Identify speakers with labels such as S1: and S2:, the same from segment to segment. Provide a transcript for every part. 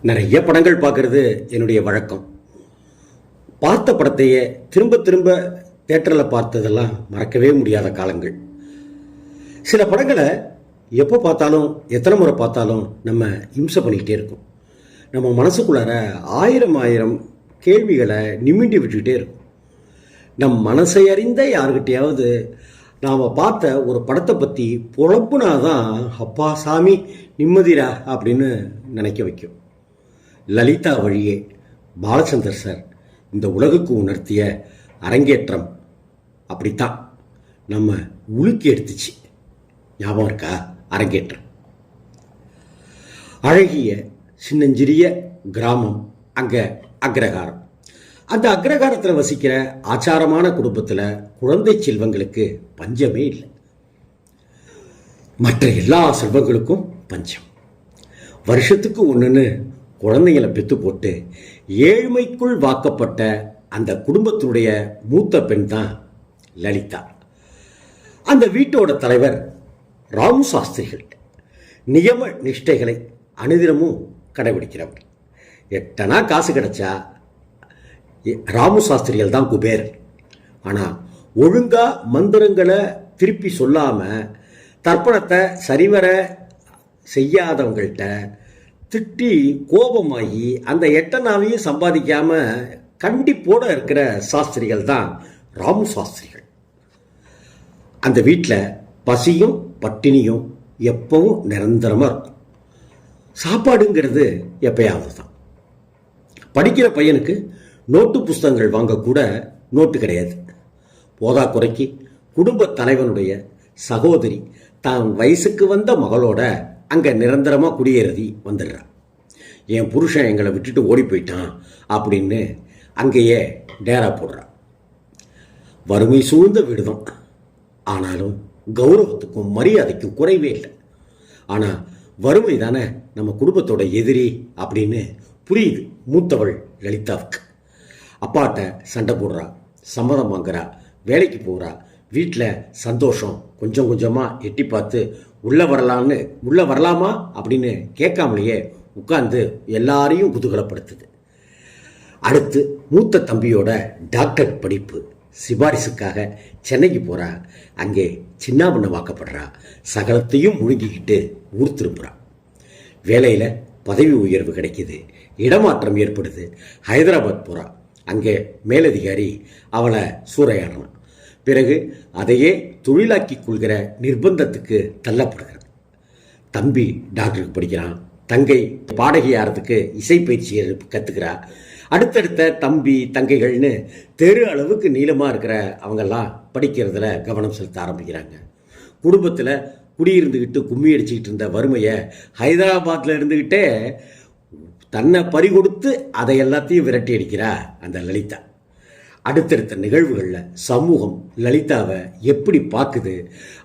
S1: நிறைய படங்கள் பார்க்கறது என்னுடைய வழக்கம். பார்த்த படத்தையே திரும்ப திரும்ப தேட்டரில் பார்த்ததெல்லாம் மறக்கவே முடியாத காலங்கள். சில படங்களை எப்போ பார்த்தாலும் எத்தனை முறை பார்த்தாலும் நம்ம இம்சை பண்ணிக்கிட்டே இருக்கும். நம்ம மனசுக்குள்ளார ஆயிரம் ஆயிரம் கேள்விகளை நிமிண்டி விட்டுக்கிட்டே இருக்கும். நம் மனசை அறிந்த யாருக்கிட்டையாவது நாம் பார்த்த ஒரு படத்தை பற்றி புலம்புனாதான் அப்பா சாமி நிம்மதிரா அப்படின்னு நினைக்க வைக்கும். லலிதா வழியே பாலச்சந்தர் சார் இந்த உலகுக்கு உணர்த்திய அரங்கேற்றம் அப்படித்தான் நம்ம உலுக்கி எடுத்துச்சு. ஞாபகம் இருக்கா? அரங்கேற்றம். அழகிய சின்னஞ்சிறிய கிராமம், அங்கே அக்ரஹாரம். அந்த அக்ரஹாரத்தில் வசிக்கிற ஆச்சாரமான குடும்பத்தில் குழந்தை செல்வங்களுக்கு பஞ்சமே இல்லை. மற்ற எல்லா செல்வங்களுக்கும் பஞ்சம். வருஷத்துக்கு ஒன்றுன்னு குழந்தைங்களை பெற்று போட்டு ஏழ்மைக்குள் வாக்கப்பட்ட அந்த குடும்பத்தினுடைய மூத்த பெண் தான் லலிதா. அந்த வீட்டோட தலைவர் ராமு சாஸ்திரிகள் நியம நிஷ்டைகளை அனுதினமும் கடைபிடிக்கிறவர். எட்டனா காசு கிடைச்சா ராமு சாஸ்திரிகள் தான் குபேரர். ஆனால் ஒழுங்கா மந்திரங்களை திருப்பி சொல்லாமல் தர்ப்பணத்தை சரிவர செய்யாதவங்கள்ட்ட திட்டி கோபமாகி அந்த எட்டனாவையும் சம்பாதிக்காம கண்டிப்போட இருக்கிற சாஸ்திரிகள் தான் ராமு சாஸ்திரிகள். அந்த வீட்டில் பசியும் பட்டினியும் எப்பவும் நிரந்தரமாக இருக்கும். சாப்பாடுங்கிறது எப்பயாவது தான். படிக்கிற பையனுக்கு நோட்டு புஸ்தகங்கள் வாங்கக்கூட நோட்டு கிடையாது. போதா குறைக்கு குடும்ப தலைவனுடைய சகோதரி தான் வயசுக்கு வந்த மகளோட அங்கே நிரந்தரமாக குடியேறி வந்துடுறான். என் புருஷன் எங்களை விட்டுட்டு ஓடி போயிட்டான் அப்படின்னு அங்கேயே டேரா போடுறான். வறுமை சூழ்ந்த வீடு தான். ஆனாலும் கௌரவத்துக்கும் மரியாதைக்கும் குறைவே இல்லை. ஆனால் வறுமை தானே நம்ம குடும்பத்தோட எதிரி அப்படின்னு புரியுது மூத்தவள் லலிதாவுக்கு. அப்பாட்ட சண்டை போடுறா, சம்மதம் வாங்குறா, வேலைக்கு போகிறா. வீட்டில் சந்தோஷம் கொஞ்சம் கொஞ்சமாக எட்டி பார்த்து உள்ளே வரலாமா அப்படின்னு கேட்காமலேயே உட்கார்ந்து எல்லாரையும் குதூகலப்படுத்துது. அடுத்து மூத்த தம்பியோட டாக்டர் படிப்பு சிபாரிசுக்காக சென்னைக்கு போகிறா. அங்கே சின்னாபண்ண வாக்கப்படுறா. சகலத்தையும் முழுங்கிக்கிட்டு ஊர் திரும்புகிறா. வேலையில் பதவி உயர்வு கிடைக்கிது. இடமாற்றம் ஏற்படுது. ஹைதராபாத் போகிறா. அங்கே மேலதிகாரி அவளை சூறையாடலாம். பிறகு அதையே தொழிலாக்கி கொள்கிற நிர்பந்தத்துக்கு தள்ளப்படுகிறார். தம்பி டாக்டருக்கு படிக்கிறான். தங்கை பாடகியாரத்துக்கு இசை பயிற்சி கற்றுக்கிறா. அடுத்தடுத்த தம்பி தங்கைகள்னு தெரு அளவுக்கு நீளமாக இருக்கிற அவங்கெல்லாம் படிக்கிறதுல கவனம் செலுத்த ஆரம்பிக்கிறாங்க. குடும்பத்தில் குடியிருந்துக்கிட்டு கும்மி அடிச்சுக்கிட்டு இருந்த வறுமையை ஹைதராபாத்தில் இருந்துக்கிட்டே தன்னை பறிகொடுத்து அதை எல்லாத்தையும் விரட்டி அடிக்கிறா அந்த லலிதா. அடுத்தடுத்த நிகழ்வுகளில் சமூகம் லலிதாவை எப்படி பார்க்குது,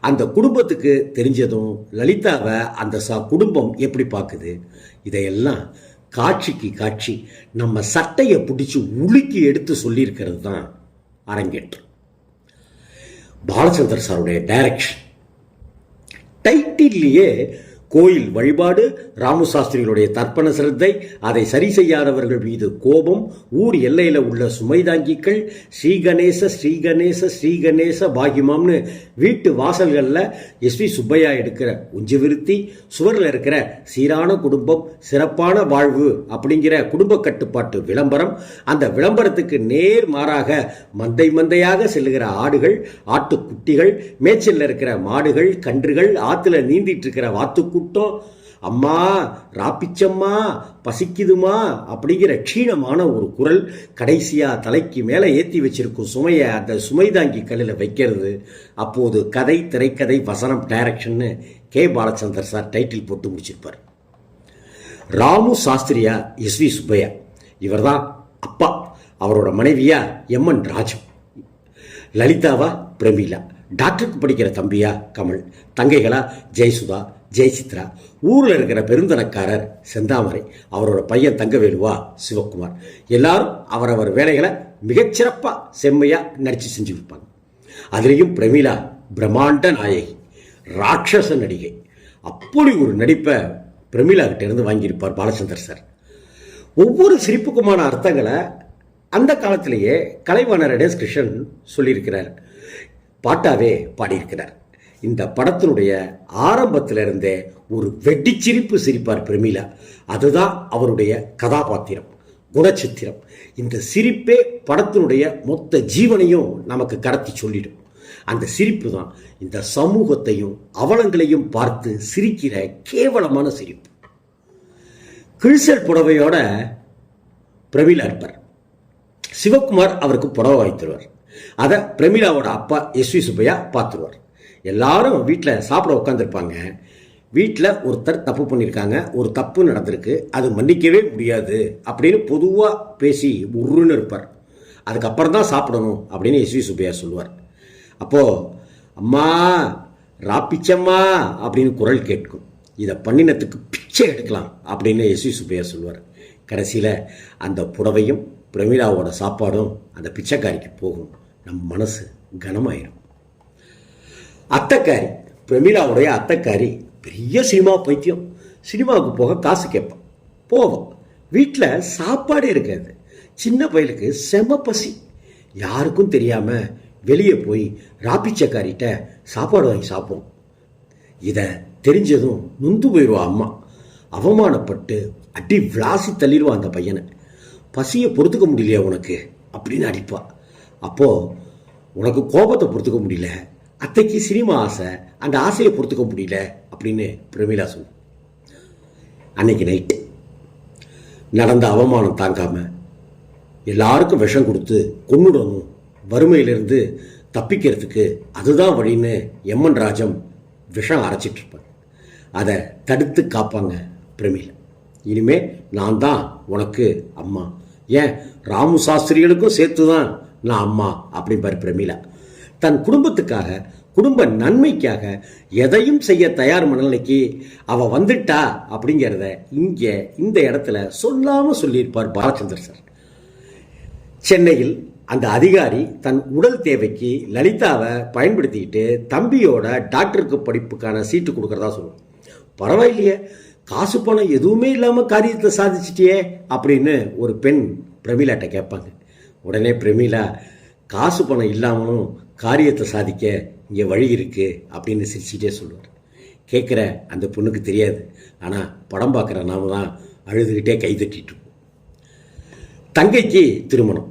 S1: அந்த குடும்பத்துக்கு தெரிஞ்சதும் லலிதாவை அந்த குடும்பம் எப்படி பார்க்குது, இதையெல்லாம் காட்சிக்கு காட்சி நம்ம சட்டையை பிடிச்சி உலுக்கி எடுத்து சொல்லியிருக்கிறது தான் அரங்கேற்றம். பாலச்சந்தர் சாருடைய டைரக்ஷன். டைட்டிலேயே கோயில் வழிபாடு, ராமு சாஸ்திரிகளுடைய தர்ப்பண சிரத்தை, அதை சரி செய்யாதவர்கள் மீது கோபம், ஊர் எல்லையில் உள்ள சுமைதாங்கிகள், ஸ்ரீகணேச ஸ்ரீகணேச ஸ்ரீகணேச பாகிமாம்னு வீட்டு வாசல்களில் எஸ்வி சுப்பையா எடுக்கிற உஞ்ச விருத்தி, சுவரில் இருக்கிற சீரான குடும்பம் சிறப்பான வாழ்வு அப்படிங்கிற குடும்ப கட்டுப்பாட்டு விளம்பரம், அந்த விளம்பரத்துக்கு நேர் மாறாக மந்தை மந்தையாக செல்லுகிற ஆடுகள், ஆட்டுக்குட்டிகள், மேய்ச்சலில் இருக்கிற மாடுகள், கன்றுகள், ஆற்றுல நீந்திட்டு இருக்கிற வாத்துக்கு கூட்டம், அம்மா ராப்பிச்சம்மா பசிக்குதுமா அப்படிங்கிற க்ஷீணமான ஒரு குரல், கடைசியா தலைக்கு மேலே ஏற்றி வச்சிருக்கும் சுமையை அந்த சுமைதாங்கி கல்லில் வைக்கிறது. அப்போது கதை, திரைக்கதை, வசனம், டைரக்ஷன்னு கே பாலச்சந்தர் சார் டைட்டில் போட்டு முடிச்சிருப்பார். ராமு சாஸ்திரியா எஸ்வி சுப்பையா, இவர் தான் அப்பா. அவரோட மனைவியா எம்என் ராஜம், லலிதாவா பிரமீளா, டாக்டருக்கு படிக்கிற தம்பியா கமல், தங்கைகளா ஜெயசுதா, ஜெயசித்ரா, ஊரில் இருக்கிற பெருந்தனக்காரர் செந்தாமரை, அவரோட பையன் தங்கவேலுவா சிவகுமார். எல்லாரும் அவரவர் வேலைகளை மிகச்சிறப்பாக செம்மையாக நடித்து செஞ்சு வைப்பாங்க. அதுலேயும் பிரமீளா பிரம்மாண்ட நாயகி, ராட்சச நடிகை. அப்படி ஒரு நடிப்பை பிரமீளா கிட்ட இருந்து வாங்கியிருப்பார் பாலச்சந்தர் சார். ஒவ்வொரு சிரிப்புக்குமான அர்த்தங்களை அந்த காலத்திலேயே கலைவாணர் எஸ் கிருஷ்ணன் சொல்லியிருக்கிறார், பாட்டாவே பாடியிருக்கிறார். இந்த படத்தினுடைய ஆரம்பத்திலிருந்தே ஒரு வெட்டிச்சிரிப்பு சிரிப்பார் பிரமிளா. அதுதான் அவருடைய கதாபாத்திரம், குணச்சித்திரம். இந்த சிரிப்பே படத்தினுடைய மொத்த ஜீவனையும் நமக்கு கடத்தி சொல்லிடும். அந்த சிரிப்பு தான் இந்த சமூகத்தையும் அவலங்களையும் பார்த்து சிரிக்கிற கேவலமான சிரிப்பு. கிழிசல் புடவையோட பிரமிளா இருப்பார். சிவகுமார் அவருக்கு புடவை வாங்கித்துருவார். அதை பிரமிளாவோட அப்பா எஸ்வி சுப்பையா பார்த்துருவார். எல்லாரும் வீட்டில் சாப்பிட உட்காந்துருப்பாங்க. வீட்டில் ஒருத்தர் தப்பு பண்ணியிருக்காங்க, ஒரு தப்பு நடந்திருக்கு, அது மன்னிக்கவே முடியாது அப்படின்னு பொதுவாக பேசி உருன்னு இருப்பார். அதுக்கப்புறம் தான் சாப்பிடணும் அப்படின்னு எஸ்வி சுப்பையா சொல்லுவார். அப்போது அம்மா ராப்பிச்சம்மா அப்படின்னு குரல் கேட்கும். இதை பண்ணினத்துக்கு பிச்சை எடுக்கலாம் அப்படின்னு எஸ்வி சுப்பையா சொல்லுவார். கடைசியில் அந்த புடவையும் பிரமிளாவோட சாப்பாடும் அந்த பிச்சைக்காரிக்கு போகும். நம் மனசு கனமாயிடும். அத்தைக்காரி, பிரமிளாவுடைய அத்தைக்காரி பெரிய சினிமா பைத்தியம். சினிமாவுக்கு போக காசு கேட்பான். போவோம். வீட்டில் சாப்பாடே இருக்காது. சின்ன பையலுக்கு செம பசி. யாருக்கும் தெரியாமல் வெளியே போய் ராப்பிச்சக்காரிட்ட சாப்பாடு வாங்கி சாப்பிடும். இதை தெரிஞ்சதும் நொந்து போயிடுவா அம்மா. அவமானப்பட்டு அடி விளாசி தள்ளிடுவா அந்த பையனை. பசியை பொறுத்துக்க முடியலையா உனக்கு அப்படின்னு அடிப்பா. அப்போது உனக்கு கோபத்தை பொறுத்துக்க முடியல, அத்தைக்கு சினிமா ஆசை, அந்த ஆசையை பொறுத்துக்க முடியல அப்படின்னு பிரமிளா சொல்லும். அன்னைக்கு நைட்டு நடந்த அவமானம் தாங்காம எல்லாருக்கும் விஷம் கொடுத்து கொன்னுடணும், வறுமையிலிருந்து தப்பிக்கிறதுக்கு அதுதான் வழின்னு எம்என் ராஜம் விஷம் அரைச்சிட்டு இருப்பாங்க. அதை தடுத்து காப்பாங்க பிரமிளா. இனிமே நான் தான் உனக்கு அம்மா, ஏன் ராமு சாஸ்திரிகளுக்கும் சேர்த்து தான் நான் அம்மா அப்படிம்பார் பிரமிளா. தன் குடும்பத்துக்காக, குடும்ப நன்மைக்காக எதையும் செய்ய தயார் மனநிலைக்கு அவ வந்துட்டா அப்படிங்கிறத இங்கே இந்த இடத்துல சொல்லாம சொல்லியிருப்பார் பாலச்சந்தர் சார். சென்னையில் அந்த அதிகாரி தன் உடல் தேவைக்கு லலிதாவை பயன்படுத்திக்கிட்டு தம்பியோட டாக்டருக்கு படிப்புக்கான சீட்டு கொடுக்கறதா சொல்லுவோம். பரவாயில்லையே, காசு பணம் எதுவுமே இல்லாமல் காரியத்தை சாதிச்சிட்டியே அப்படின்னு ஒரு பெண் பிரமிளாட்ட கேட்பாங்க. உடனே பிரமிளா காசு பணம் இல்லாமலும் காரியத்தை சாதிக்க இங்கே வழி இருக்கு அப்படின்னு சிரிச்சுட்டே சொல்லுவார். கேட்குற அந்த பொண்ணுக்கு தெரியாது, ஆனால் படம் பார்க்குற நாம தான் அழுதுகிட்டே கைதட்டிட்டு இருப்போம். தங்கைக்கு திருமணம்.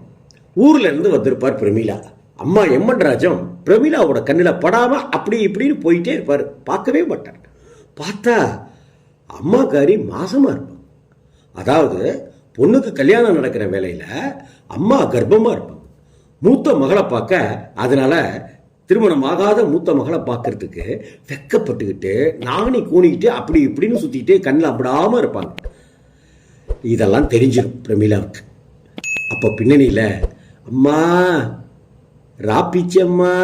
S1: ஊர்ல இருந்து வந்திருப்பார் பிரமிளா. அம்மா எம்என் ராஜம் பிரமிளாவோட கண்ணில் படாமல் அப்படி இப்படின்னு போயிட்டே இருப்பார். பார்க்கவே மாட்டார். பார்த்தா அம்மாக்காரி மாசமாக இருப்பாங்க. அதாவது பொண்ணுக்கு கல்யாணம் நடக்கிற வேலையில் அம்மா கர்ப்பமாக இருப்பாங்க. மூத்த மகளை பார்க்க, அதனால திருமணம் ஆகாத மூத்த மகளை பார்க்கறதுக்கு வெக்கப்பட்டுக்கிட்டு நாணி கூணிக்கிட்டு அப்படி இப்படின்னு சுற்றிக்கிட்டு கண்ணில் அப்படாமல் இருப்பாங்க. இதெல்லாம் தெரிஞ்சிடும் பிரமிளாவுக்கு. அப்போ பின்னணியில் அம்மா ராப்பிச்சம்மா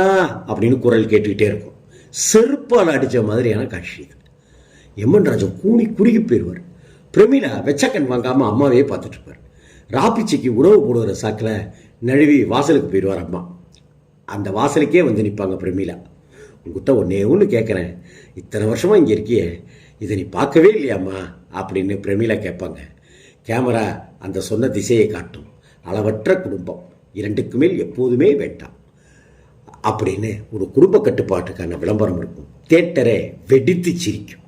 S1: அப்படின்னு குரல் கேட்டுக்கிட்டே இருக்கும். செருப்பால் அடித்த மாதிரியான காட்சி இது. எம்என் ராஜன் கூணி குறுகி போயிடுவார். பிரமிளா வெச்சக்கண் வாங்காமல் அம்மாவே பார்த்துட்டு இருப்பார். ராப்பிச்சைக்கு உணவு போடுகிற சாக்கில் நழுவி வாசலுக்கு போயிடுவார் அம்மா. அந்த வாசலுக்கே வந்து நிற்பாங்க பிரமிளா. உங்ககிட்ட ஒன்றே ஒன்று கேட்குறேன், இத்தனை வருஷமாக இங்கே இருக்கியே, இதை நீ பார்க்கவே இல்லையாம்மா அப்படின்னு பிரமிளா கேட்பாங்க. கேமரா அந்த சொன்ன திசையை காட்டும். அளவற்ற குடும்பம், இரண்டுக்கு மேல் எப்போதுமே வேண்டாம் அப்படின்னு ஒரு குடும்ப கட்டுப்பாட்டுக்கான விளம்பரம் இருக்கும். தியேட்டரை வெடித்து சிரிக்கும்.